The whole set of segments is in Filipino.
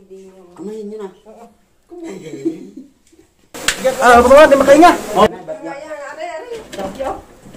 Amayin nyo na. Ah, bro, di makahinga.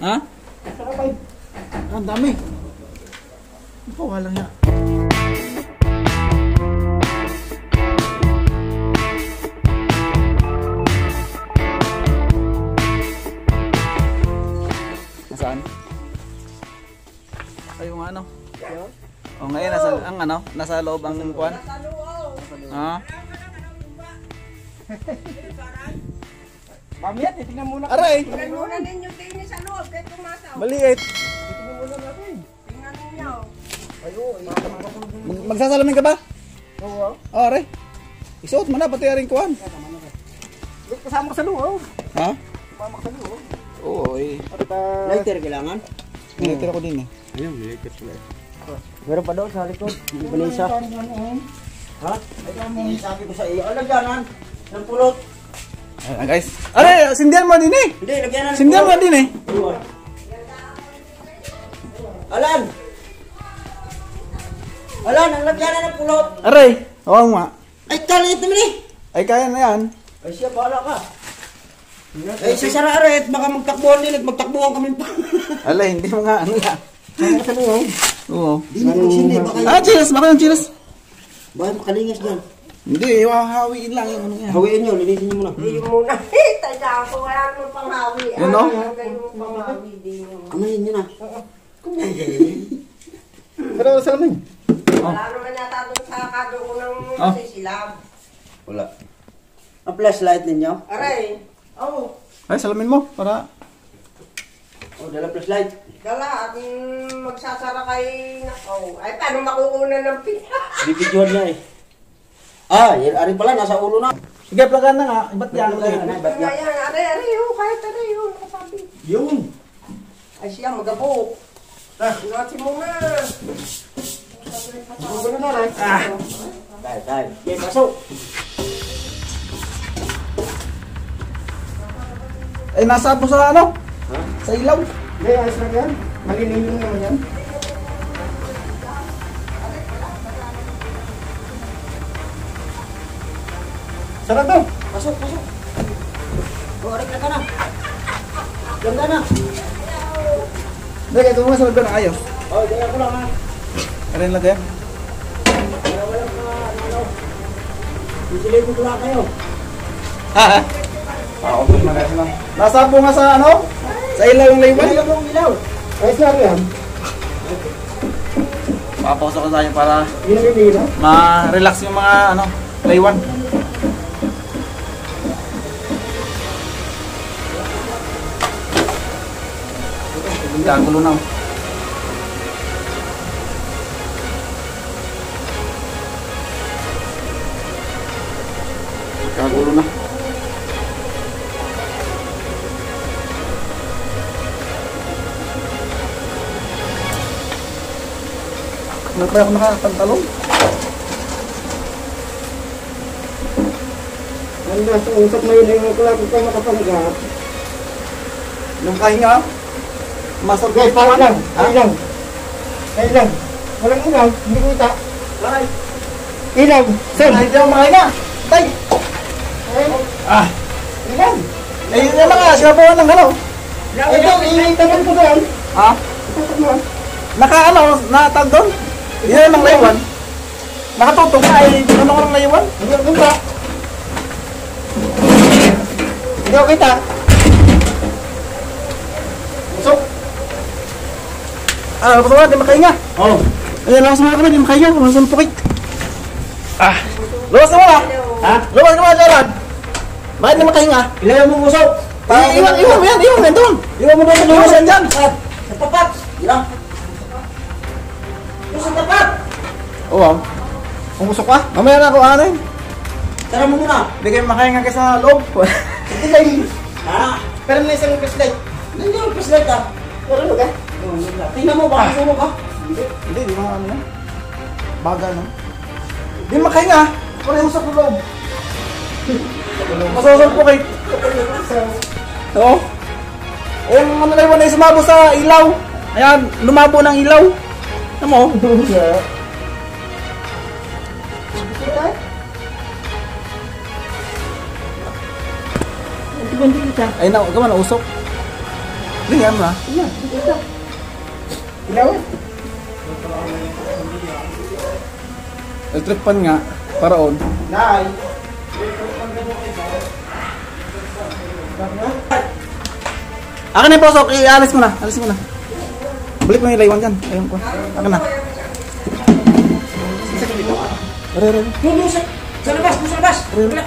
Ha? Ang dami. Ito, walang ya. Nasaan? Ay, yung ano? O, ngayon nasa ang ano, nasa loob ang kuwan. Ha? Mamaya, titignan muna. Aray! Tingnan muna ninyo tingin sa loob, kahit tumasaw. Maliit. Titignan muna natin. Tingnan ninyo. Magsasalamin ka ba? Oo. Oh, aray. Isuot mo na, pati aring kuwan. Kasama ka sa loob. Ha? Kasama ka sa loob. Oo, eh. Lighter kailangan? Nilitir ako din eh. Ayun, lighter pala. Meron pa daw sa likod. Balisa. Ha? Ay, sabi ko sa iyo. Lagyanan ng pulot. Ayan guys. Aray, sindihan mo din eh. Hindi, lagyanan ng Sindihan mo din eh. Alan! Alan, ang lagyanan ng pulot. Aray, oo nga. Ay, kaliit naman eh. Ay, kaya na yan. Ay, siya, bahala ka. Ay, si Sara Aret, baka magtakbuhan din at magtakbuhan kami pa. Alay, hindi mo nga ano yan. Saan ka sa Oo. Di na kung sindi, baka Ah, cheers! Baka yung cheers. baka makalingas dyan. Hindi, hahawiin lang yung ano yan. Hawiin nyo, linisin nyo muna. Yung muna. Tadya ako, wala naman panghawi. Yun, no? Ganyan panghawi din. Amayin nyo na. Pero sa lamin. Wala naman yata doon sa kado ko ng sisilab. Wala. Ang flashlight ninyo? Aray. Oh. Ay, salamin mo para... O, dala flashlight. Dala, at magsasara kay... Oh, ay, paano makukunan ng pita? Bibidyohan niya eh. Ah, yan, ari pala, nasa ulo na. Sige, plagan na nga. Ba't yan? Ba't yan? Ayan, aray, oh, kahit aray, oh, nakasabi. Yun. Ay, siya, magabok. Ingati mo na. Ano na rin? Ah. Dahil. Okay, pasok. Ay, nasa po sa ano? Ha? Sa ilaw. Hindi, ayos lang yan. Malilimin naman yan. Sarap daw. Pasok. O, arik na ka na. Diyan ka na. Hindi, kaya ito mo sa lagyan ng ayos. O, diyan ako lang ha. Karin lang yan. Wala ka, Isilipin ko lang kayo. Ha? Oo, magasin lang. Nasa po nga sa ano? Sa ilaw yung laywan? Ilaw mong ilaw. Ayos lang yan. Papasok ko tayo para Yun yung ilaw. ma-relax yung mga ano, laywan. Kagulo na. Kagulo na. Ano pa ako nakapantalong? Ang nasa usap mo yun yung kulapit ka makapanggap. Nung kahinga, masok Okay, ko lang. Ayun lang. Walang ilaw. Hindi ko kita. Ay, Ilaw. Saan? hindi ako makahinga. Tay! Ah! Ilaw. Eh, yun lang nga, sinabawan ng ano. Ito, iitagan ko doon. Ha? Itagan mo. Naka ano, natag doon? Yan ang laywan. Nakatutok na ay, ano ko ng laywan? Hindi ko kita. Hindi ko kita. So, ano ba di makahinga? Oo. Ayan, lakas mga kami, di makahinga. Masan pukit. Ah! Luwas na mo na! Ha? Luwas na mo na, Gerard! Bakit di makahinga? Ilaw mo usok. Iwan mo yan, iwan mo yan doon! Iwan mo doon sa luwasan dyan! Sa tapat. Ilang. Yung sa tapat. Oo, pumusok ka? Mamaya na ako, ano yun? Tara mo muna. Hindi kayo makahinga kayo sa loob. Hindi kayo. Ha? Pero may isang flashlight. Nandiyan yung flashlight ka. Pero ano ka? Tingnan mo, baka sunog ka. Hindi, di mga ano yan. Baga, no? Di makahinga. Pareho sa loob. Masasal po kayo. Oo. Yung ano na yun ay sumabo sa ilaw. Ayan, lumabo ng ilaw. Ano mo? ganti kita. Ay, gawa na usok. Hindi, yan ba? Iya, kita. Ilaw. Electric pan nga, paraon. Nay. Akin na yung posok, i-alis mo na. Alis mo na. Balik mo yung laywan dyan. Ayun ko. Akin na. Are. Doon sa labas, sa labas. Wala.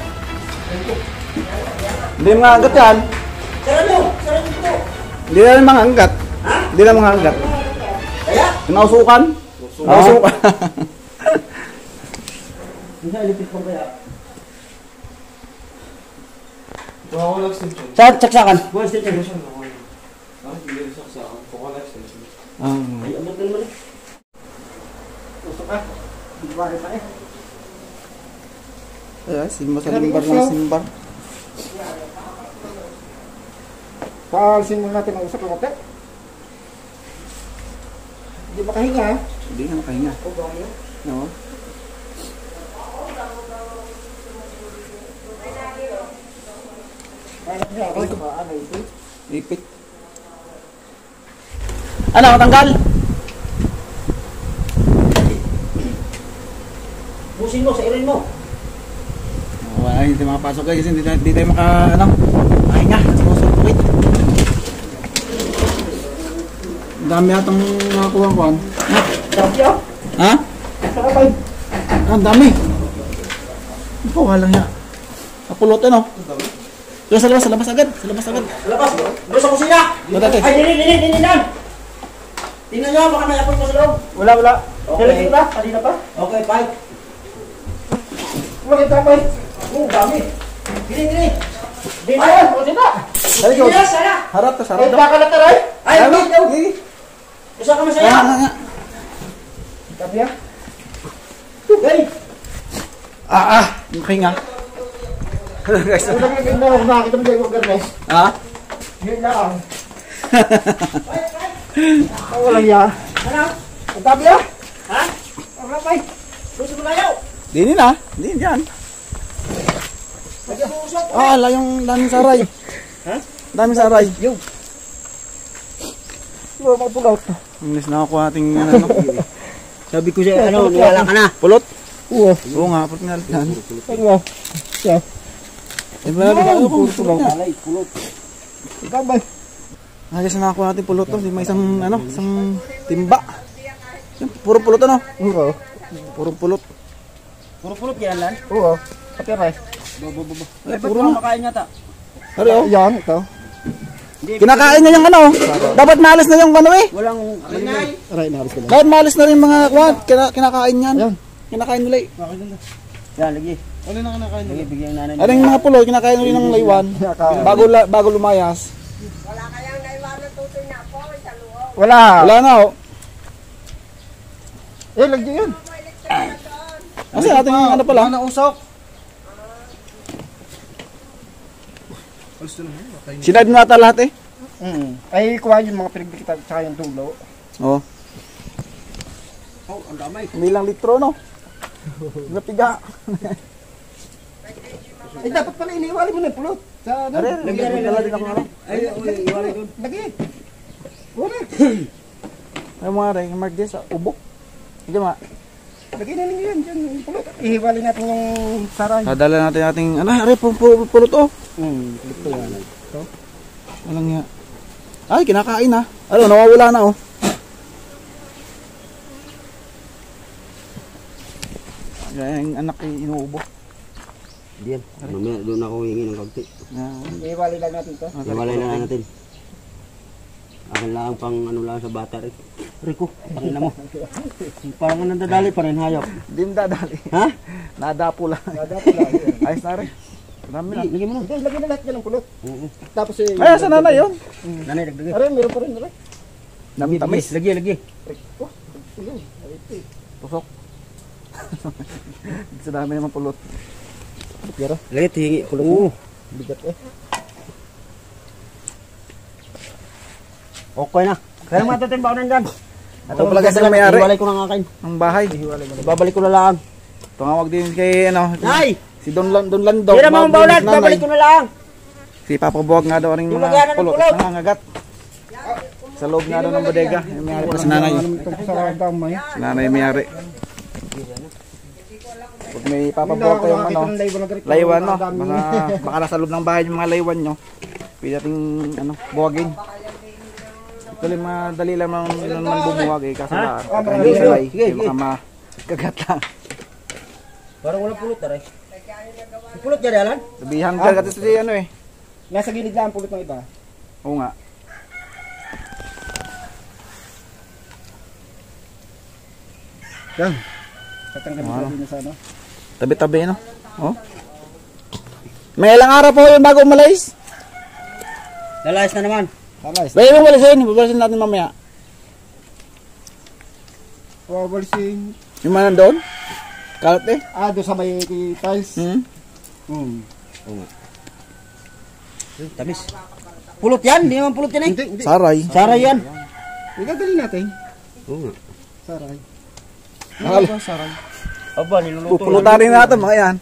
Hindi mga hanggat yan. Sarado po. Hindi na rin mga hanggat. Hindi na mga hanggat. Kaya? Nausukan. Nausukan. Hindi ilipit mo kaya. Kuha ko lang extension. Sa saksakan. Buwan station. Hindi rin saksakan. Kuha ko lang extension. Ay, abot na naman. Usok ka. Hindi ba rin pa eh. Ay, simbar ng simbar. Paalisin muna natin ang usok ng kote. Hindi makahinga ha? Hindi na makahinga. No? Ipit. Ano, matanggal? Busin mo, sa irin mo. Wala, hindi makapasok guys. Hindi tayo makahinga. Wait. Dami atang nakakuha ko. Sabi oh. Ha? Sarapay. Ang dami. Ito, walang niya. Kapulot ano? Sa labas agad. Labas. Doon sa kusina. Madali. Ay, dinin lang. Tingnan nyo, baka may apple pa sa loob. Wala. Okay. Dili pa? Kanina pa? Okay, bye. Bakit tapay? Dami. Dini. Ay, o dito. Dali ko. Sana. Harap to, Ay, sarap to. baka na taray. Ay, Ano? hindi. Isa ka masaya. Nga. Tapi ya. Hey. Makahinga. Guys. Ano lang yung na nakakita mo yung organize? Ha? Yun lang. Walang ya. Ano? Ang tabi ya? Ha? Ang rapay. Gusto mo layaw? Dini na. Dini dyan. Nag-uusap. Ala yung daming saray. Ha? Daming saray. Yo. Yo, magpugaw to. Inis na ako ating Sabi ko siya, niwala ka na. pulot. Oo. Oo nga, pulot nga yan. Ano? Siya. Eh, wala rin ako. Pulot. Pulot. Ikaw ba? Ayos na ako natin pulot to. May isang timba. Yan, puro pulot ano? Oo. Puro pulot. Puro pulot yan lan? Oo. Kapya pa eh. Ay, puro na. Makain nga ta. Ari oh. Yan, ito. Kinakain na yung ano. Dapat maalis na yung ano eh. Walang aray. Aray, naalis ka lang. Dapat maalis na rin mga kwad. Kinakain yan. Kinakain nila eh. Yan, lagi. Ano na kinakain Lagi, bigyan yung nanay. Ano yung mga pulot, kinakain nila ng laywan. Bago lumayas. Wala kayang naiwanan tutoy na po sa loob. Wala. Wala na oh. Eh, lagi yun. Kasi ating ano pala. Wala usok. Sinad na ata lahat eh. Ay, kuha yung mga pinagbikitan at saka yung dulo. Oh. Oh, ang damay. Milang litro no. Napiga. Eh, dapat pala iniwali mo na yung pulot. Sa ano? Nagdala din ako ano. Ay, iwali doon. Lagi. Wala. Ay mga rin, mark this, ubo. Hindi ma. Lagi na ninyo yan. Diyan, yung pulot. Ihiwali natin yung saray. Dadala natin ating, ano, aray, pulot oh. Pulot ko yan. Ito. Walang nga. Ay, kinakain na. Ano, nawawala na oh. Yung anak ay inuubo. Diyan. Mamaya doon ako hingi ng kaunti. Ihiwali lang natin ito. Iwalay na natin. Akin lang pang ano lang sa bata rin. Rico, pakina mo. Parang nandadali pa rin hayop. Hindi mo dadali. Ha? Nadapo lang. Nadapo lang. Ayos na rin. Marami na. Lagyan mo na. Okay, lagi na lahat yan ng pulot. Oo. Tapos eh. Ay, sa nanay yun. Nanay, dagdagan. Aray, meron pa rin. Aray. Tamis. Lagi. Oh, yun. Aray, ito eh. Pusok. Sa dami naman pulot. Pero, Lagi, hingi. Kulot mo. bigat eh. Okay na. Kaya matatimbaw na dyan. Ito pala kasi may-ari. Iwalay ko na akin. Ang bahay. Babalik ko na lang. Tumawag din kay ano. Nay! Si Don Lando. Hindi naman baulat, babalik ko na lang. Si Papa Buwag nga daw rin Yung mga lagyanan ng pulot pulot. at nangangagat. Sa loob nga daw ng bodega. Yung may-ari pa si nanay. Si nanay may-ari. Pag may Papa Buwag kayong ano, laywan no. Baka nasa loob ng bahay yung mga laywan nyo. Pwede nating ano, buwagin. Actually, madali lang naman bumuwag eh. Kaso na, hindi salay. Hindi baka makagat lang. Parang walang pulot na rin. Pulot niya dalan? Sabihan ka kasi si ano eh. Nasa gilid lang ang pulot ng iba. Oo nga. Yan. Tatanggal mo din sa ano. Tabi-tabi no. Oh. May ilang araw po yun bago umalis. Lalayas na naman. Lalayas. Bayan mo walisin. Babalisin natin mamaya. Wabalisin. Yung mga nandoon? Kalat eh. Doon sa may tiles. Tamis. Pulot yan? Hindi naman pulot yan eh. Hindi. Saray. Saray yan. Igadali natin. Oo nga. Saray. Nakal. Aba, niluluto. Pupulutan rin natin mga yan.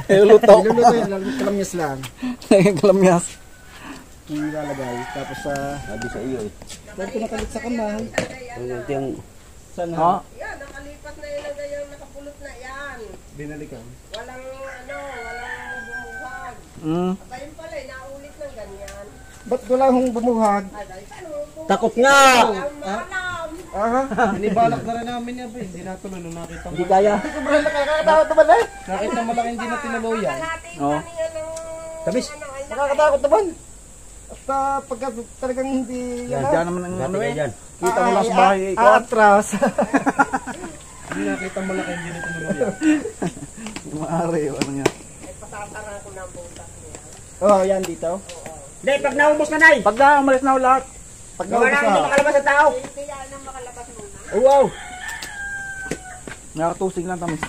Niluluto. Niluluto yan. Kalamyas lang. Kalamyas. Yung nilalagay. Tapos sa... Sabi sa iyo eh. Huwag ko nakalit sa kamay. Yung Sana. Ha? Yan, nakalipat na ilagay yung nakapulot na yan. Binalikan. Walang walang bumuhag. Mm. Ayun pala, naulit ng ganyan. Ba't wala hong bumuhag? Ay, paano po? Takot nga! Walang maalam. Aha. Inibalak na rin namin yan, pre. Hindi natuloy nung nakita mo. Hindi kaya. Sobrang nakakatakot naman eh. Nakita mo lang hindi na tinuluyan. Kalahati Oo. pa niya ng... Tamis. ano, ay, Nakakatakot naman. At pagka talagang hindi... Yan, ano, dyan naman ang ano eh. dyan. Kita mo lang sa bahay eh. Atras. Hindi nakita mo lang hindi na tinuluyan. Maari. Ano nga. ay patatara ko ng butas niya. Oh, yan dito. Hindi, pag naubos na, Nay. Pag na umalis na lahat. Pag Gawa naubos na, hindi na. makalabas ang tao. Kaya nang makalabas muna. Oh, wow. Nakatusig lang tamis.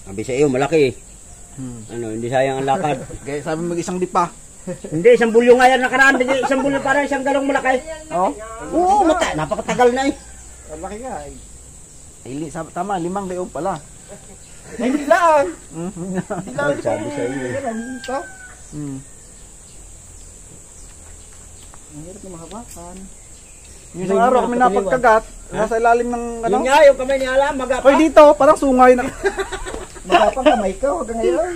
Sabi sa iyo, malaki eh. Ano, hindi sayang ang lakad. Kaya sabi mag-isang dipa. Hindi, isang bulyo nga yan nakaraan. Hindi, isang bulyo para isang galong malaki. Oo. Oo, napakatagal na eh. Malaki nga eh. Ay, tama, 5 liog pala. Ay, hindi lang. Mm. Hindi lang. Sabi sa iyo. Ito. Mm. Ang hirap na makabakan. Yung isang araw kami napagkagat, nasa ilalim ng ano. Yun nga, yung kamay ni Alam, magapa. Hoy dito, parang sungay na. Magapang kamay ko hanggang ngayon.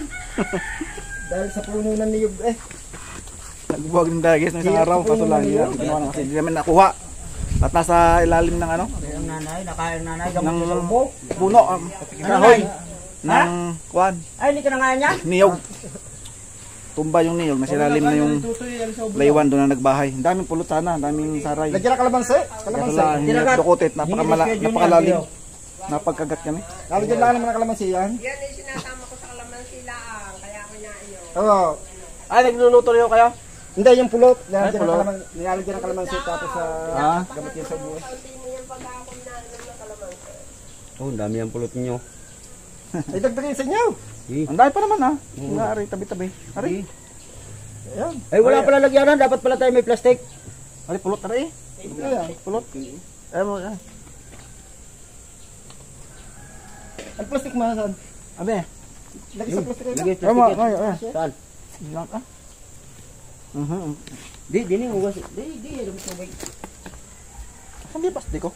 Dahil sa puno ng niyog eh. Nagbuwag ng dagis ng isang araw, kaso lang yun. Ginawa na kasi hindi namin nakuha. At nasa ilalim ng ano, Ang nanay, nakain nanay, ng gamot sa ubo. puno, kahoy, ng kuwan, Ay, hindi ka na nga niya? niyog. Tumba yung niyog, nasa ilalim na yung laywan doon na nagbahay. Ang daming pulot sana, ang daming saray. Lagyan na kalamansi. Kaso Kalamansi. lang, hindi Tinagat. dukutit, napakalalim. Napagkagat kami. Lalagyan lang naman ng kalamansi yan. Yan ay sinasama ko sa kalamansi laang. Kaya ko na iyo. Oo. Ay, nagluluto rin kayo? Hindi, yung pulot. Ay, pulot. Nilalagyan ng kalamansi tapos sa Ah. gamot yan sa ubo. Kaunti mo yung pagkakon na ng kalamansi. Oh, dami ang pulot niyo. Ay, dagdagin sa inyo. Ang dami pa naman ha. Nga, ari, tabi-tabi. Ari, Ayan. ay wala pala lagyanan, dapat pala tayo may plastic. Ari, pulot na rin. Ayan. Pulot. Ay mo, ah. Ang plastic mo saan? Abe. Lagi sa plastic Lagay kayo. Ay mo, plastic. ay. Saan? Lang ka. Mhm. Di, di ni ugas. Di, alam mo tubig. Hindi plastic ko.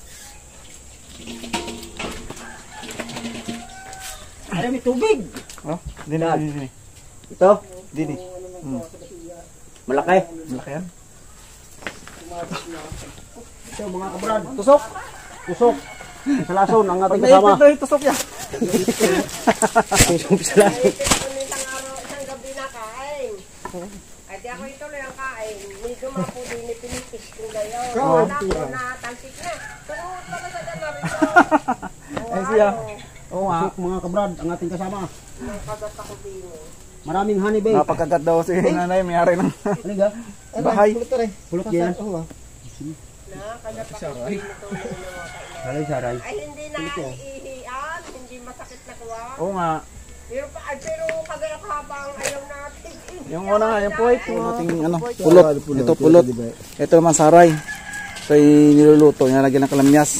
Ay, may tubig. Oh, dini. Ito. Dini. Malaki. Malaki yan. Ito, mga kabrad. Tusok. Tusok. Sa lason, ang Pag ating kasama. naipit na itusok yan. Tusok sa lason. Isang araw, isang gabi na kain. Ay di ako ituloy ang kain. Medyo mapo din ni pinipis ko ngayon. Oo. Wala ko na talsik na. Pero pala sa January Ay siya. Oo nga. Tusok, mga kabrad, ang ating kasama. Kagat ako din. Maraming honey bake. Napagkagat daw si nanay, may-ari ng Ano ga? bahay. Pulot yan. Oo. Na, kagat ako din ito. Saray, saray. Ay hindi na iihian. Hindi masakit na kuha. Oo nga. Pero kagaya habang ayaw natin. Yung una nga, yung puwit. Yung ating ano, pulot. Ito pulot. Ito naman saray. Ito yung niluluto. Nalagyan ng kalamyas.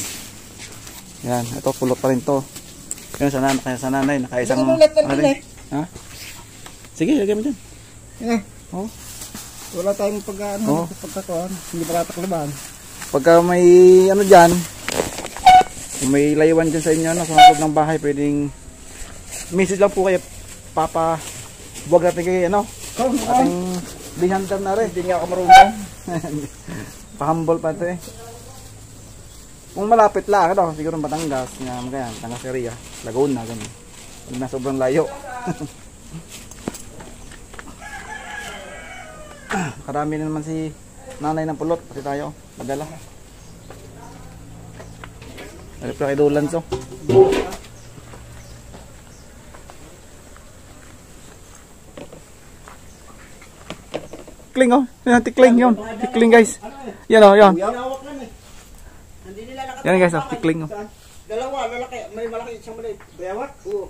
Yan. Ito pulot pa rin to. Yan sa nanay. Nakaisang... Ulit lang ano din rin. Ha? Sige, lagyan mo dyan. Oh. Wala tayong Oo. pagkakuan. Hindi pa tatakliban. Pagka may ano dyan, kung may laywan dyan sa inyo, no, sa loob ng bahay, pwedeng message lang po kayo, Papa. Buwag natin kayo, ano, ating bihunter na rin. Hindi nga ako marunong. Pahambol pa ito eh. Kung malapit lang, ano, siguro Batangas, Batangas area, Laguna, ganun. Huwag na sobrang layo. Karami na naman si nanay ng pulot, pati tayo, madala. Harap na kay Dolan, so. Tikling, oh. Yan, tikling yun. Tikling, guys. Yan, oh, yan. Hawak lang eh. Hindi nila nakatawa. Yan, guys, oh. Tikling, oh. Dalawa, lalaki. May malaki, isang maliit. Bayawat? Oo.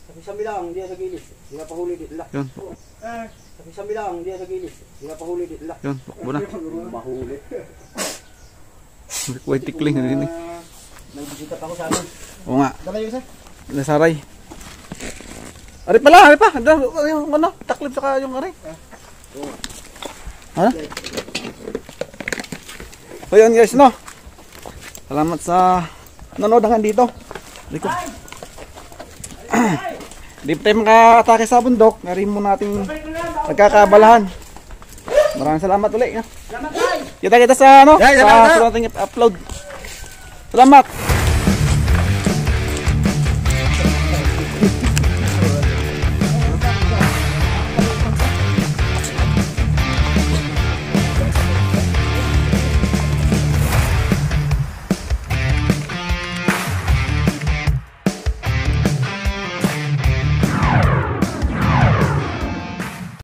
Sabi sa bilang, hindi sa gilid. Hindi na pahuli dito lang. Yun. Sabi sa bilang, hindi sa gilid. Hindi na pahuli dito lang. Yun, bakbo na. Mahuli. May tikling, din eh. Nagbisita pa ako sa amin. Oo nga. Dala yun, sir? Nasaray. Ari pala, ari pa. Yung ano, taklip saka yung ari. Ha? So yun guys, no. Salamat sa nanood hanggang dito. Dito. Di pa tayo maka-atake sa bundok. Ngayon mo nating nagkakabalahan. Maraming salamat ulit. Kita-kita sa ano? Sa ating upload. Salamat.